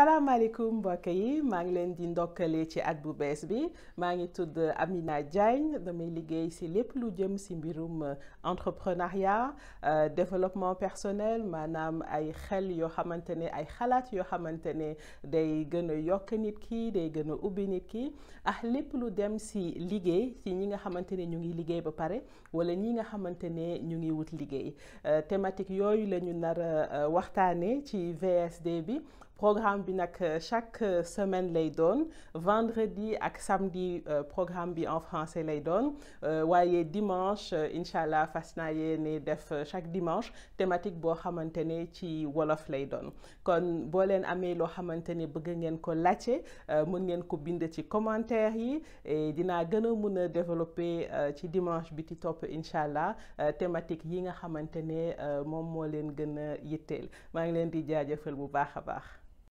salaamaaleykum mbokk yi maa ngi leen di ndokkale ci at bu bees bi maa ngi tudd Amina Diagne damay liggéey ci lépp lu jëm ci mbirum entrepreneuriat développement personnel maanaam ay xel yoo xamante ne ay xalaat yoo xamante ne day gën a yokk nit ki day gën a ubbi nit ki ak lépp lu dem ci liggéey ci ñi nga xamante ne ñu ngi liggéey ba pare walla ñi nga xamante ne ñu ngi wut liggéey thématique yooyu la ñu nar a waxtaanee ci VSD bi. Programme bi nag chaque semaine lay doon vendredi ak samedi programme bi en français lay doon waaye dimanche incha allah fas naa yéene def chaque dimanche thématique boo xamante ne ci wolof lay doon kon boo leen amee loo xamante ne bëgg ngeen ko laajte mën ngeen ko bind ci commentaire yi et dinaa gën a mun a développer ci dimanche bi ci topp incha allah thématique yi nga xamante ne moom moo leen gën a yitteel maa ngi leen di jaajëfal bu baax a baax.